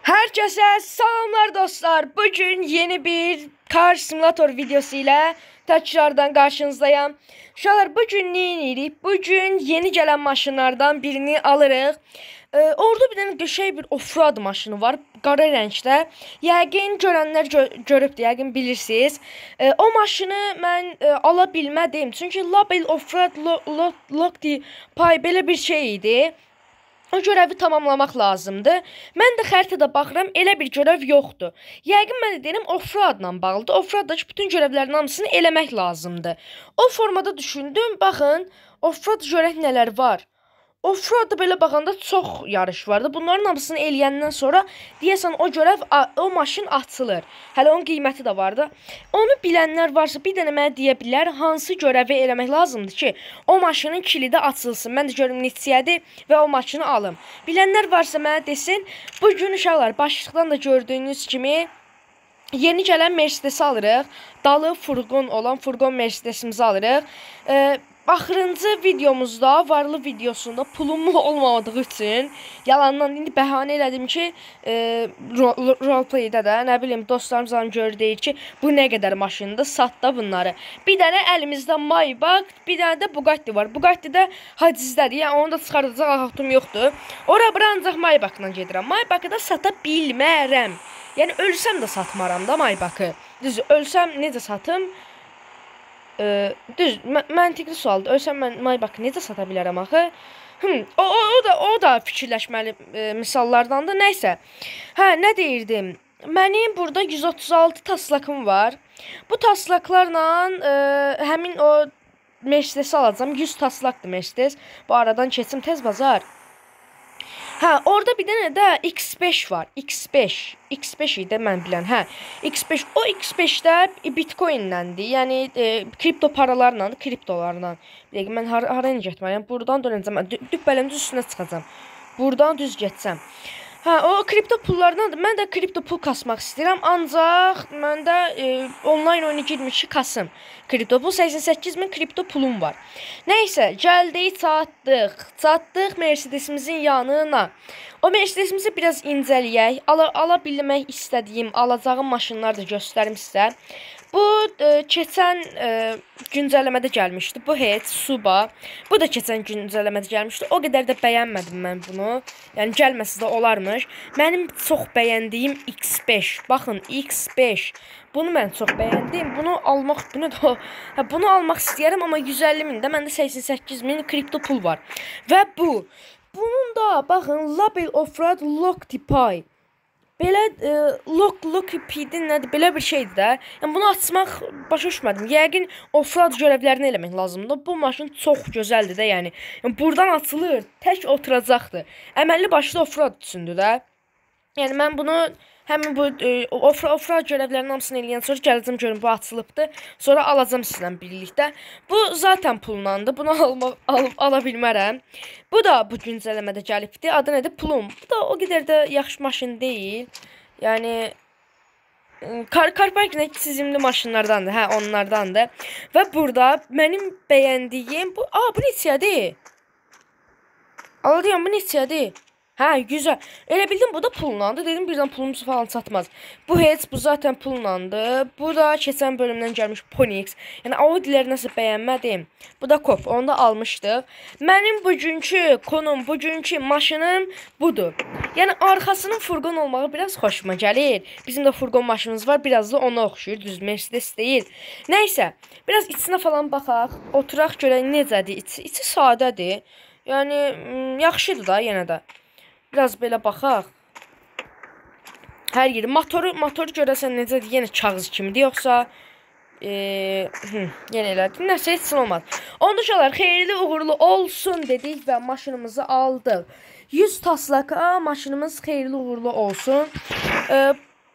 Herkese selamlar dostlar. Bugün yeni bir Car Simulator videosu ile tekrardan karşınızdayım. Uşaqlar, bugün ne edirik? Bugün yeni gelen maşınlardan birini alırıq. Orada bir dənə qəşəng bir offroad maşını var, qara rəngdə. Yəqin görənlər görübdür, yəqin bilirsiniz. O maşını mən ala bilmədim. Çünki Label Offroad Locked Pay belə bir şey idi. O görəvi tamamlamaq lazımdır. Mən də xəritədə baxıram, elə bir görəv yoxdur. Yəqin mən də deyirəm offroadla bağlıdır. Offroaddakı bütün görəvlərin hamısını eləmək lazımdır. O formada düşündüm. Baxın, offroad görək nələr var. Offroadda belə baxanda çox yarış vardı. Bunların hamısını eləyəndən sonra deyəsən o görəv, o maşın açılır. Hələ onun qiyməti də vardı. Onu bilənlər varsa bir dənə mənə deyə bilər, hansı görəvi eləmək lazımdır ki, o maşının kilidi açılsın. Mən də görüm neçəyədir və o maşını alım. Bilənlər varsa mənə desin. Bugün uşaqlar, başlıqdan da gördüyünüz kimi yeni gələn Mercedes alırıq. Dalı furqon olan furqon Mercedesimizi alırıq. Axırıncı videomuzda, varlı videosunda pulum olmadığı üçün yalandan indi bəhanə elədim ki, roleplaydə də, nə bilim, dostlarımız görür deyir ki, bu nə qədər maşındır, sat da bunları. Bir dənə əlimizdə Maybach, bir dənə də Bugatti var. Bugatti də hacizdədir, yəni onu da çıxardacaq axıtım yoxdur. Ora bura ancaq Maybachla gedirəm. Maybachı da sata bilmərəm. Yəni ölsəm də satmaram da Maybachı. Düz, ölsəm necə satım? Düz, məntiqli sualdır. Ölsəm mən Maybachı necə sata bilərəm axı? O da fikirləşməli misallardandır. Nəysə. Nə deyirdim? Mənim burada 136 taslakım var. Bu taslaklarla həmin o Mercedes alacağım. 100 taslakdır Mercedes. Bu aradan keçim tez bazar. Orada bir dənə də X5 var. X5 idi mən bilən. X5. O X5-də Bitcoin-ləndir. Yəni kripto paralarla, kriptolarla. Bir dəqiqə, mən hara getməliyəm? Buradan dönəcəm. Dübbələnin üstünə çıxacağam. Buradan düz getsəm. O kripto pullardandır. Mən də kripto pul kasmaq istəyirəm. Ancaq məndə online oyunu girmiş kasım. Kripto pul 88.000 kripto pulum var. Nəysə, gəldik, çatdıq Mercedesimizin yanına. O Mercedesimizi biraz incələyək. Ala bilmək istədiyim, alacağım maşınları da göstərim sizə. Bu keçən güncəlləmədə gəlmişdi. Bu heç Suba. Bu da keçən güncəlləmədə gəlmişdi. O qədər də bəyənmədim mən bunu. Yəni gəlməsə də olarmış. Mənim çox bəyəndiyim X5. Baxın, X5. Bunu mən çox bəyəndim. Bunu almaq istəyirəm, amma 150.000 də məndə 88.000 kripto pul var. Və bunun da baxın, Label Offroad Locked Pay. Belə Locked nədir? Belə bir şeydir də. Yəni bunu açmaq başa düşmədim. Yəqin offroad görevlərini eləmək lazımdır. Bu maşın çox gözəldir də, yəni. Buradan açılır, tək oturacaqdır. Əməlli başlı offroad üçündür də. Yəni mən bunu həmin bu offroad görevlərinin hamısını eləyən sonra gələcəm görüm bu açılıbdır. Sonra alacam sizlə birlikdə. Bu zaten pullandı. Bunu ala bilmərəm. Bu da bu güncəlləmədə gəlibdi. Adı nədir? Plum. Bu da o qədər də yaxşı maşın deyil. Yəni Carpark çizimli maşınlardandır. Onlardandır. Və burada mənim bəyəndiyim bu neçədir? Alıyorum, bu neçədir? Güzel. Elə bildim bu da pullandı. Dedim birdən pulumuz falan çatmaz. Bu heç, bu zaten pullandı. Bu da keçən bölümdən gəlmiş Ponix. Yəni Audi'ləri nəsə bəyənmədim. Bu da Cop. Onu da almışdıq. Mənim bugünkü konum, bugünkü maşınım budur. Yəni arxasının furqon olmağı biraz xoşuma gəlir. Bizim də furqon maşınımız var. Biraz da ona oxşuyur. Düz Mercedes deyil. Nəysə. Biraz içinə falan baxaq. Oturaq görək necədir içi. İçi sadədir. Yəni yaxşıdır da yenə də. Biraz belə baxaq. Hər yeri. Motoru görəsən necədir? Yenə kağız kimidir, yoxsa yenə elədir. Nəsə, heç olmaz. Onda uşaqlar, xeyirli uğurlu olsun dedik və maşınımızı aldıq. 100 taslaka maşınımız xeyirli uğurlu olsun.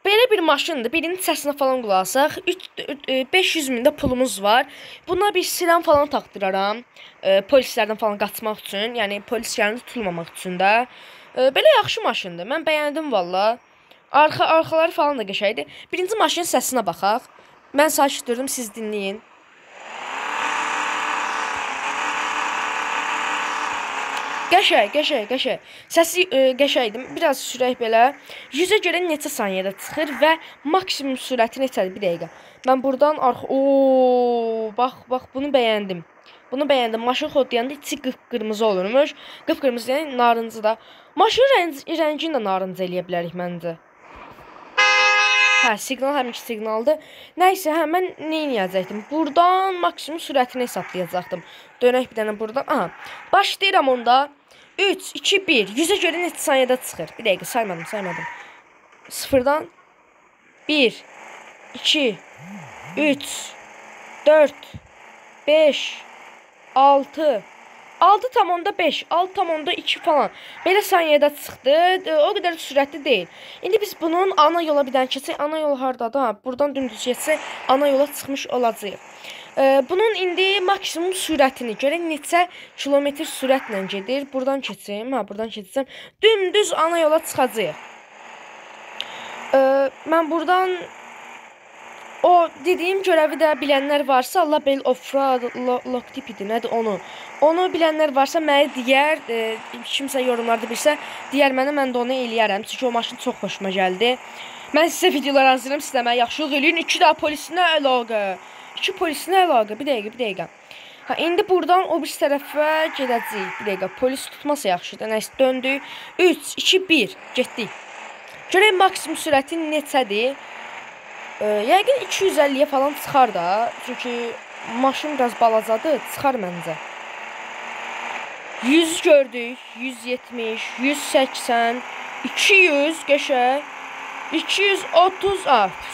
Belə bir maşındır. Birinin səsinə falan qulaq asaq. 500.000 də pulumuz var. Buna bir siren falan taxdıraram. Polislərdən falan qaçmaq üçün. Yəni polis gəlində tutulmamaq üçün də. Belə yaxşı maşındır. Mən bəyəndim valla. Arxaları falan da qəşəngdir. Birinci maşının səsinə baxaq. Mən sakit durdum, siz dinləyin. Qəşəng. Səsi qəşəngdir. Biraz sürək belə. 100-ə görə neçə saniyədə çıxır və maksimum sürəti neçədir? Bir dəqiqə. Mən buradan bax bunu bəyəndim. Maşın xodlayanda içi qıpqırmızı olurmuş. Qıpqırmızı yəni narıncı da. Maşın rəngini də narıncı eləyə bilərik məncə. Hə, siqnal həminki siqnaldır. Nəysə, mən nə edəcəkdim? Buradan maksimum sürətini hesablayacaqdım. Dönək bir dənə buradan. Aha. Başlayıram onda. 3, 2, 1. 100-ə görə neçə saniyədə çıxır? Bir dəqiqə, saymadım. 0-dan 1, 2, 3, 4, 5, 6, 6,5, 6,2 falan. Belə saniyədə çıxdı. O qədər sürətli deyil. İndi biz bunun ana yola bir dənə keçsək. Ana yol hardadır? Ha, buradan dümdüz keçsək ana yola çıxmış olacağıq. Bunun indi maksimum sürətini görə neçə kilometr sürətlə gedir? Buradan keçsəm, buradan keçsəm dümdüz ana yola çıxacağıq. Mən buradan o dediyim görəvi də bilənlər varsa, Label Offroad Locktipidir, nədir onu? Onu bilənlər varsa mənə deyər, kimsə yorumlarda bilsə, deyər mənə, mən də onu eləyərəm. Çünki o maşın çox xoşuma gəldi. Mən sizə videolar hazırlayım, siz də mənə yaxşılıq eləyin. 2 də polisinə əlaqə. 2 polisinə əlaqə. Bir dəqiqə. Ha, indi buradan o bir tərəfə gedəcəyik. Bir dəqiqə, polis tutmasa yaxşıdır. Nəysə, döndük. 3, 2, 1, getdik. Görək maksimum sürəti neçədir? Yəqin 250-yə falan çıxar da. Çünki maşın biraz balacadır, çıxar məncə. 100 gördük, 170, 180, 200 qəşəng, 230,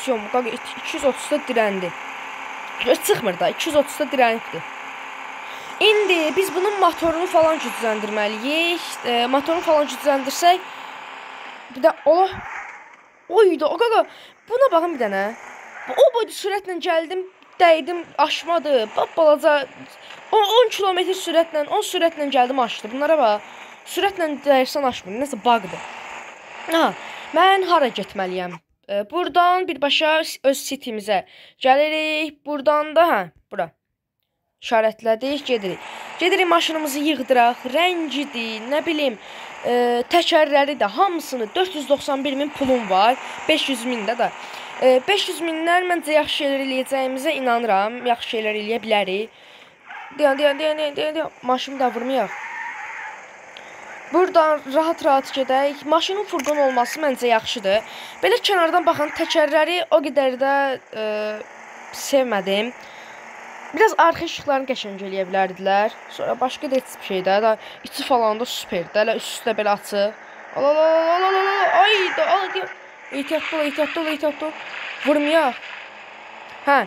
230-da dirəndi. Çıxmır da, 230-da dirənibdir. İndi biz bunun motorunu falan gücləndirməliyik. Motorunu falan gücləndirsək, bir də buna baxın bir dənə. O boyda sürətlə gəldim, dəydim, aşmadı. Balaca 10 kilometr sürətlə, 10 sürətlə gəldim, aşdı. Bunlara bax. Sürətlə dəyirsən aşmır. Nəsə bug'dır. Ha, mən hara getməliyəm? Buradan birbaşa öz sitimizə gəlirik. Buradan da bura. İşarətlədik, gedirik maşınımızı yığdıraq. Rəngidir, nə bilim, təkərləri də hamısını 491.000 pulum var. 500.000 də. 500.000-lər məncə yaxşı şeylər eləyəcəyimizə inanıram. Yaxşı şeylər eləyə bilərik. Deyən. Maşını da vurmayaq. Buradan rahat gedək. Maşının furqon olması məncə yaxşıdır. Belə kənardan baxan təkərləri o qədər də sevmədim. Biraz arxa işıqlarını qəşəng eləyə bilərdilər. Sonra başqa da heç bir şey də. İçi falan da süperdir. Hələ üstü də belə açıq. Ehtiyatlı. Vurmayaq. Hə.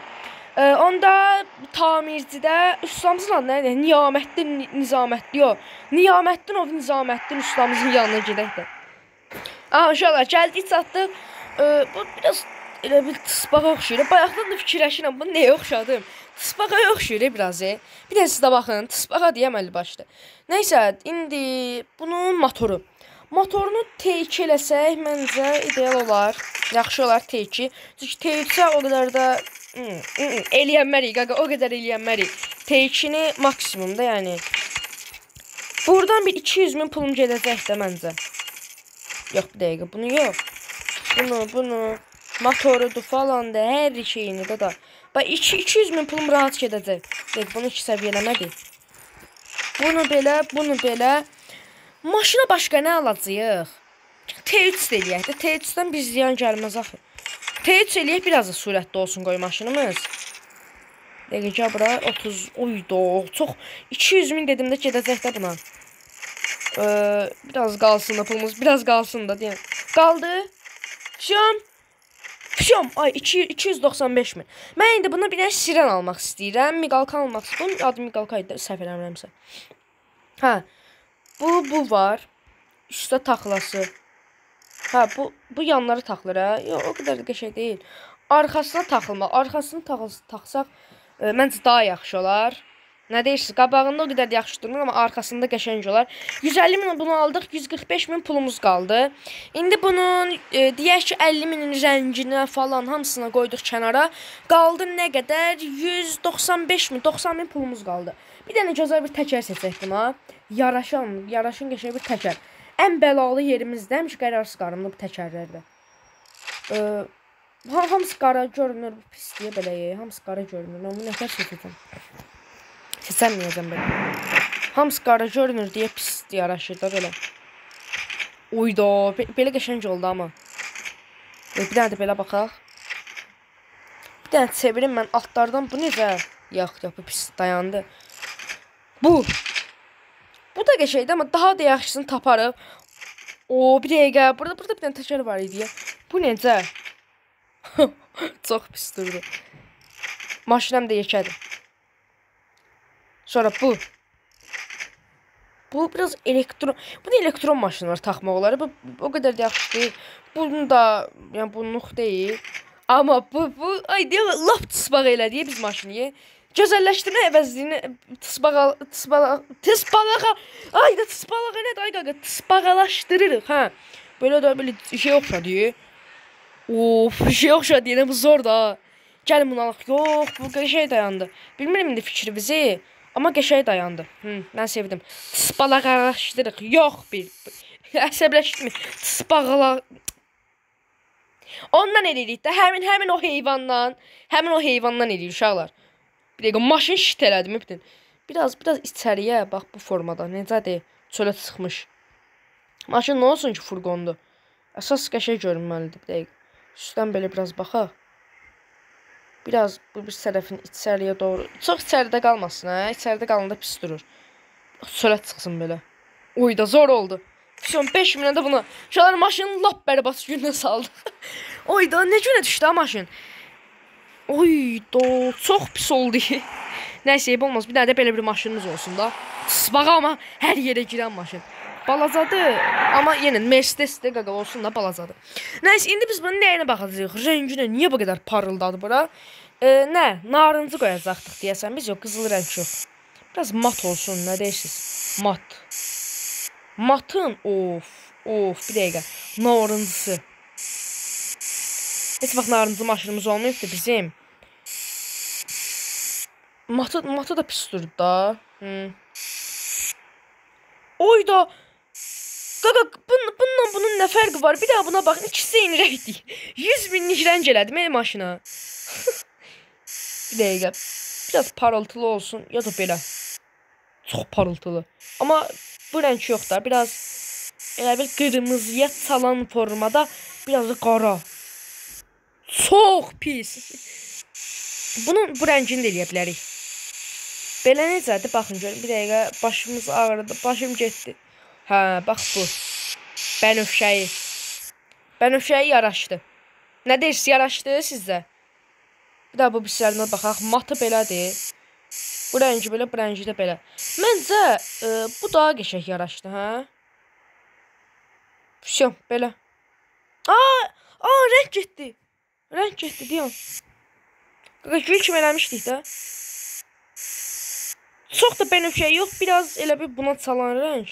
Onda tamircidə ustamızın adı nədir? Niyaməddinov Nizaməddin ustamızın yanına gedək də. İnşallah gəldik, çatdıq. Bu biraz elə bir tısbağa oxşuyur. Bayaqdan da fikirləşirəm, bu nəyə oxşadım? Tısbağa oxşuyur biraz. Bir də siz də baxın, tısbağa deyəm əli başlı. Nəysə, indi bunun motoru. Motorunu T2 eləsək, məncə ideal olar. Yaxşı olar T2. Çünki T3-ə o qədər də eləyənmərik, qaqa, o qədər eləyənmərik. T2-ni maksimumda, yəni. Buradan bir 200.000 pulum gedəcək də məncə. Yox, bir dəqiqə, bunu yox. Bunu, motorudur falan da, hər şeyini da. Bax, 200.000 pulum rahat gedəcək. Bunu 2 səviyyələmədik. Bunu belə. Maşına başqa nə alacağıq? T3 eləyək də. T3-dən bir ziyan gəlməz axı. T3 eləyək, biraz da sürətli olsun qoy maşınımız. Dəqiqə bura 30. Çox 200.000 dedim də gedəcək də buna. Biraz qalsın da pulumuz. Biraz qalsın da deyəm. Qaldı. Fişom. Ay 295.000. Mən indi buna bir dənə siren almaq istəyirəm. Miqalka almaq istəyirəm. Adı Miqalka idi. Səhv eləmirəmsə. Hə. Bu var. Üstə taxlası. Hə, bu yanları taxılır, hə? Yox, o qədər də qəşəng deyil. Arxasına taxılmaq. Arxasını taxsaq məncə daha yaxşı olar. Nə deyirsiniz? Qabağında o qədər də yaxşı durmur, amma arxasında qəşəng olar. 150.000 bunu aldıq. 145.000 pulumuz qaldı. İndi bunun deyək ki 50.000-in rənginə falan hamısına qoyduq kənara. Qaldı nə qədər? 195.000, 90.000 pulumuz qaldı. Bir dənə gözəl bir təkər seçək buna. Yaraşın qəşəng bir təkər. Ən bəlalı yerimizdə həmişə qərarsız qarımlı bu təkərlərdə. Hamısı qara görünür, pis deyə belə. Hamısı qara görünür. Mən bunu nətər seçəcəm? Seçəməyəcəm belə. Hamısı qara görünür deyə pis yaraşır da belə. Oyda, belə qəşəng oldu amma. Bir dənə də belə baxaq. Bir dənə çevirim mən altlardan. Bu necə? Yox, bu pis dayandı. Bu da qəşəngdir, amma daha da yaxşısını taparıq. Bir dəqiqə. Burada bir dənə təkər var idi. Bu necə? Çox pis durdu. Maşınım da yekədir. Sonra bu. Bu biraz elektron. Bu da elektron maşını var taxmaq olar. Bu o qədər də yaxşı deyil. Bunun da, yəni bunluq deyil. Amma bu ay deyə lap tısbaq elədi biz maşını. Gözəlləşdirmə əvəzliyini tısbağalaşdırırıq, hə. Belə də belə şey oxşadı. Şey oxşadı, yəni bu zor da. Gəlin bunu alaq. Yox, bu qəşəng dayandı. Bilmirəm indi fikrimizi, amma qəşəng dayandı. Mən sevdim. Tısbağalaşdırırıq. Yox, əsəbləşdirmə. Ondan eləyirik də, həmin o heyvandan eləyirik uşaqlar. Bir dəqiqə, maşın şit elədim, bütün. Biraz içəriyə, bax bu formada, necədir? Çölə çıxmış. Maşın nə olsun ki, furqondur? Əsas qəşəng görünməlidir, bir dəqiqə. Üstdən belə biraz baxaq. Biraz bu bir tərəfin içəriyə doğru. Çox içəridə qalmasın, hə? İçəridə qalanda pis durur. Çölə çıxsın belə. Oyda, zor oldu. Son 5 minə də buna. Uşaqlar maşının lap bərbad gününə saldı. Oyda, nə günə düşdü ha maşın? Oyda, çox pis oldu. Nəysə, eyb olmaz. Bir dənə də belə bir maşınımız olsun da. Tısbağa amma hər yerə girən maşın. Balacadır. Amma yenə Mercedes-də qaqal olsun da balacadır. Nəysə, indi biz bunun nəyinə baxacağıq? Rənginə niyə bu qədər parıldadı bura? Nə? Narıncı qoyacaqdıq deyəsən. Biz yox, qızıl rəng yox. Biraz mat olsun, nə deyirsiniz? Mat. Matın, bir dəqiqə. Narıncısı. Heç vaxt narıncı maşınımız olmayıbdır bizim. Matı da pis durdu da. Oyda. Qaqa, bunun nə fərqi var? Bir daha buna baxın, ikisi eyni rəngdir. 100 minlik rəng elədim maşına. Bir dəqiqə. Biraz parıltılı olsun, ya da belə. Çox parıltılı. Amma bu rəng yox da, biraz elə bir qırmızıya çalan formada, biraz da qara. Çox pis. Bunun bu rəngini də eləyə bilərik. Belə necədir? Baxın görün. Bir dəqiqə, başımız ağrıdı. Başım getdi. Hə, bax bu. Bənövşəyi. Bənövşəyi yaraşdı. Nə deyirsiniz? Yaraşdı sizdə? Bir daha bu bislərinə baxaq. Matı belədir. Bu rəngi belə, bu rəngi də belə. Məncə bu daha qəşəng yaraşdı, hə? Всё, belə. Rəng getdi. Rəng getdi, deyəm. Gül kimi eləmişdik də. Çox da bənövşəyi yox, biraz elə bir buna çalan rəng.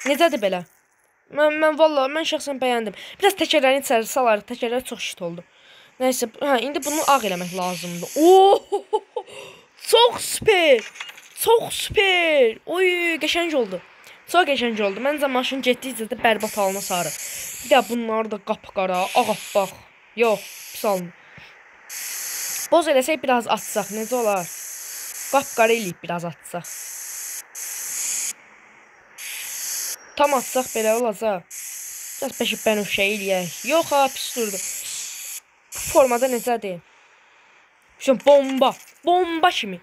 Necədir belə? Mən şəxsən bəyəndim. Biraz təkərlərini içəri salarıq, təkərlər çox şit oldu. Nəysə, indi bunu ağ eləmək lazımdır. Çox süper. Çox süper. Qəşəng oldu. Çox qəşəng oldu. Məncə maşın getdikcə də bərbad halına sarı. Bir də bunları da qapqara, ağappaq. Yox, pis alın. Boz eləsək biraz açsaq, necə olar? Qapqara eləyib biraz açsaq. Tam açsaq belə olacaq. Biraz bəşib bənövşəyi eləyək. Yox ha, pis durdu. Bu formada necədir? Bomba. Bomba kimi.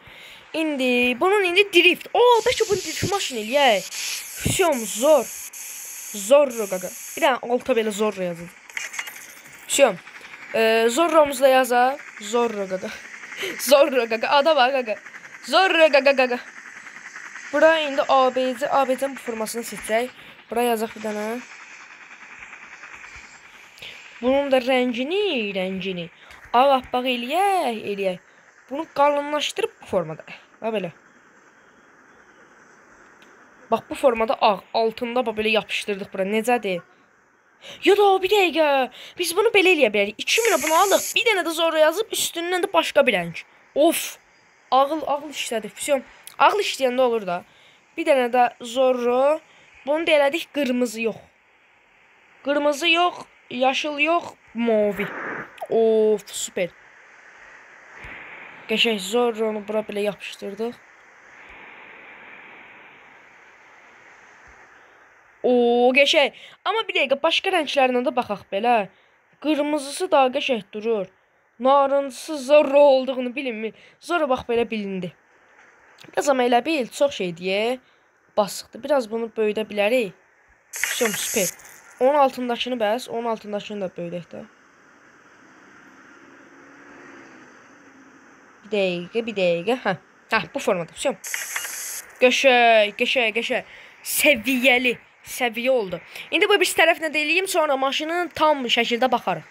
Bunun drift. Bəlkə bunu drift maşın eləyək. Zor. Zorro qaqa. Bir dənə alta belə zorro yazın. Zorro'muzu da yazaq. Zorro qaqa. Zorro qaqa. Ada var qaqa. Zorro qaqa. Bura indi ABC-nin bu formasını seçək. Bura yazaq bir dənə. Bunun da rəngini ağappaq eləyək. Bunu qalınlaşdırıb bu formada. Bax belə. Bax bu formada ağ, altında belə yapışdırdıq bura. Necədir? Ya da bir dəqiqə. Biz bunu belə eləyə bilərik. 2000'ə bunu alıq. Bir dənə də zorla yazıb üstündən də başqa bir rəng. Of. Ağıl işlədi. Ağıl işləyəndə olur da. Bir dənə də Zorro. Bunu da elədik qırmızı yox. Qırmızı yox, yaşıl yox, mavi. Of, süper. Qəşəng Zorro-nu bura belə yapışdırdıq. Oo, qəşəng. Amma bir dəqiqə başqa rənglərinə də baxaq belə. Qırmızısı daha qəşəng durur. Narıncısı Zorro olduğunu bilinmir. Zorro bax belə bilindi. Biraz amma elə bil, çox şey deyə basıqdır. Biraz bunu böyüdə bilərik. Süper. Onun altındakını bəs, onun altındakını da böyüdək də. Bir dəqiqə. Hə, bu formada. Qəşəng. Səviyyə oldu. İndi bu bir tərəfinə də eləyim, sonra maşının tam şəkildə baxarıq.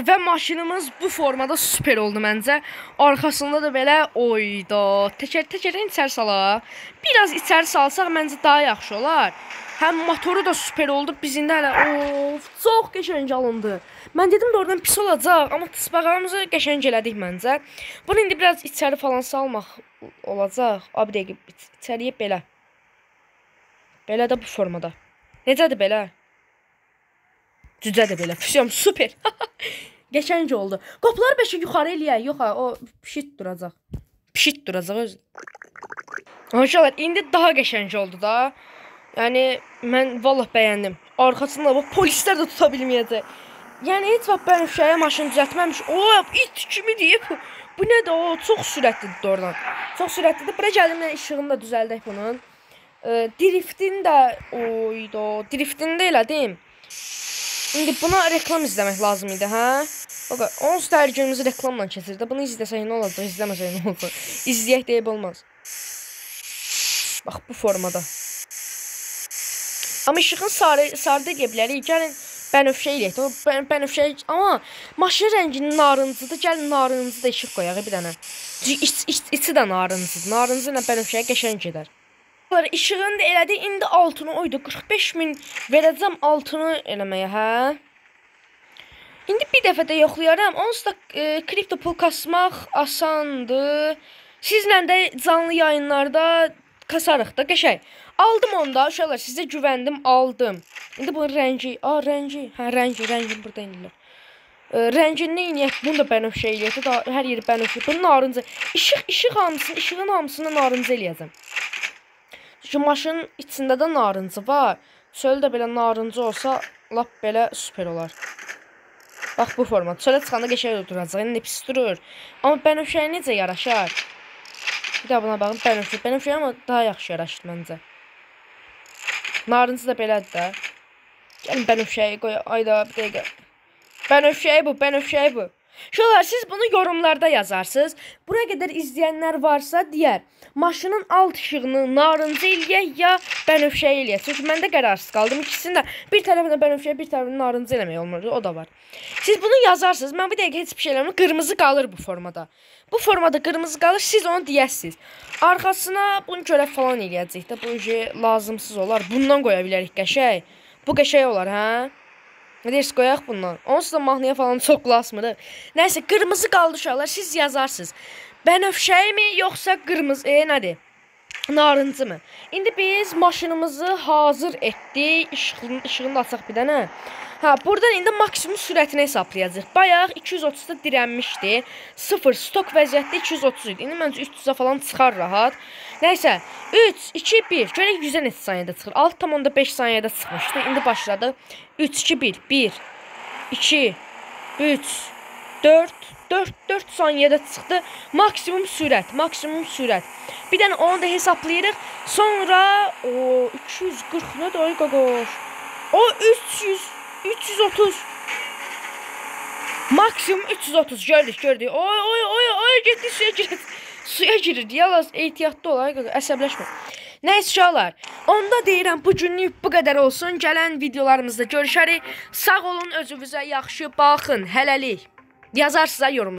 Və maşınımız bu formada süper oldu məncə. Arxasında da belə oyda. Təkər-təkərə içəri salaq. Biraz içəri salsaq məncə daha yaxşı olar. Həm motoru da süper oldu. Bizində hələ çox qəşəng alındı. Mən dedim də oradan pis olacaq. Amma tısbağamızı qəşəng elədik məncə. Bunu indi biraz içəri falan salmaq olacaq. Bir dəqiqə, içəriyə belə. Belə də bu formada. Necədir belə? Cücədir belə. Süper. Qəşəng oldu. Qapıları beşi yuxarı eləyək. Yox, o pişit duracaq. Özü. Arkadaşlar, indi daha qəşəng oldu da. Yəni, mən vallah bəyəndim. Arxasında bax, polislər də tuta bilməyəcək. Yəni, heç vaxt bənövşəyə maşını düzəltməmiş. İt kimi deyib. Bu nədir o? Çox sürətlidir oradan. Çox sürətlidir. Bura gəldim, işığını da düzəldək bunun. Driftini də elədim. İndi buna reklam izləmək lazım idi, hə? Bax, onsuz da hər günümüzü reklamla keçirdi. Bunu izləsək nə olacaq, izləməsək nə olacaq? İzləyək deyib olmaz. Bax, bu formada. Amma işığın sarı deyə bilərik. Gəlin, bənövşə eləyək. Bənövşə, amma maşın rənginin narıncıdır. Gəlin, narıncı da işıq qoyaq bir dənə. İçi də narıncıdır. Narıncı ilə bənövşəyə qəşəng gedər. İşığını da elədi, indi altını oydu. 45.000 verəcəm altını eləməyə, hə? İndi bir dəfə də yoxlayaram. Onsuz da kripto pul kasmaq asandır. Sizlə də canlı yayınlarda kasarıq da, qəşəng. Aldım onda, uşaqlar, sizə güvəndim, aldım. İndi bunun rəngi, rəngi burada indirlər. Rəngini inəyək, bunu da bənövşə eləyək. Hər yeri bənövşə, bunu narıncı. İşığın hamısını narıncı eləyəcəm. Çünki maşının içində də narıncı var. Çöldə belə narıncı olsa, lap belə süper olar. Bax, bu formada. Çölə çıxanda qəşəng duracaq. İndi pis durur. Amma bənövşəyə necə yaraşar? Bir də buna baxın, bənövşəyə amma daha yaxşı yaraşır məncə. Narıncı da belədir də. Gəlin bənövşəyi qoy. Ayda, bir dəqiqə. Bənövşəyi bu. Şolar, siz bunu yorumlarda yazarsınız. Buraya qədər izləyənlər varsa deyər, maşının alt işığını narıncı eləyək ya bənövşəyi eləyək. Çünki mən də qərarsız qaldım. İkisini də bir tərəfində bənövşəyi, bir tərəfində narıncı eləmək olmur. O da var. Siz bunu yazarsınız. Mən bir dəqiqə heç bir şey eləmirəm. Qırmızı qalır bu formada. Bu formada qırmızı qalır. Siz onu deyəsiniz. Arxasına bunu görə falan eləyəcək də. Bu lazımsız olar. Bundan qoya bilərik qəşəng. Bu qəşəng olar, hə? Nə deyirsiniz, qoyaq bundan. Onsuz da mahnıya falan çox qlasmırıq. Nəysə, qırmızı qaldı uşaqlar. Siz yazarsınız. Bənövşəyi mi, yoxsa qırmızı, nədir? Narıncı mı? İndi biz maşınımızı hazır etdik. İşığını da açaq bir dənə. Buradan indi maksimum sürətini hesablayacaq. Bayaq 230-da dirənmişdi. 0 stok vəziyyətdə 230 idi. İndi məncə 300-ə falan çıxar rahat. Nəysə, 3, 2, 1. Görək 100-ə neçə saniyədə çıxır. 6,5 saniyədə çıxmışdı. İndi başladı. 3, 2, 1. 1, 2, 3, 4 saniyədə çıxdı. Maksimum sürət. Bir dənə onu da hesablayırıq. Sonra 240 nədir? Ay qaqoş. 330. Maksimum 330 gördük. Oy, getdi suya girir. Yalnız ehtiyatlı olay, əsəbləşmə. Nəysə uşaqlar, onda deyirəm bu günlük bu qədər olsun. Gələn videolarımızda görüşərik. Sağ olun, özünüzə yaxşı baxın. Hələlik. Yazarsınız yorum.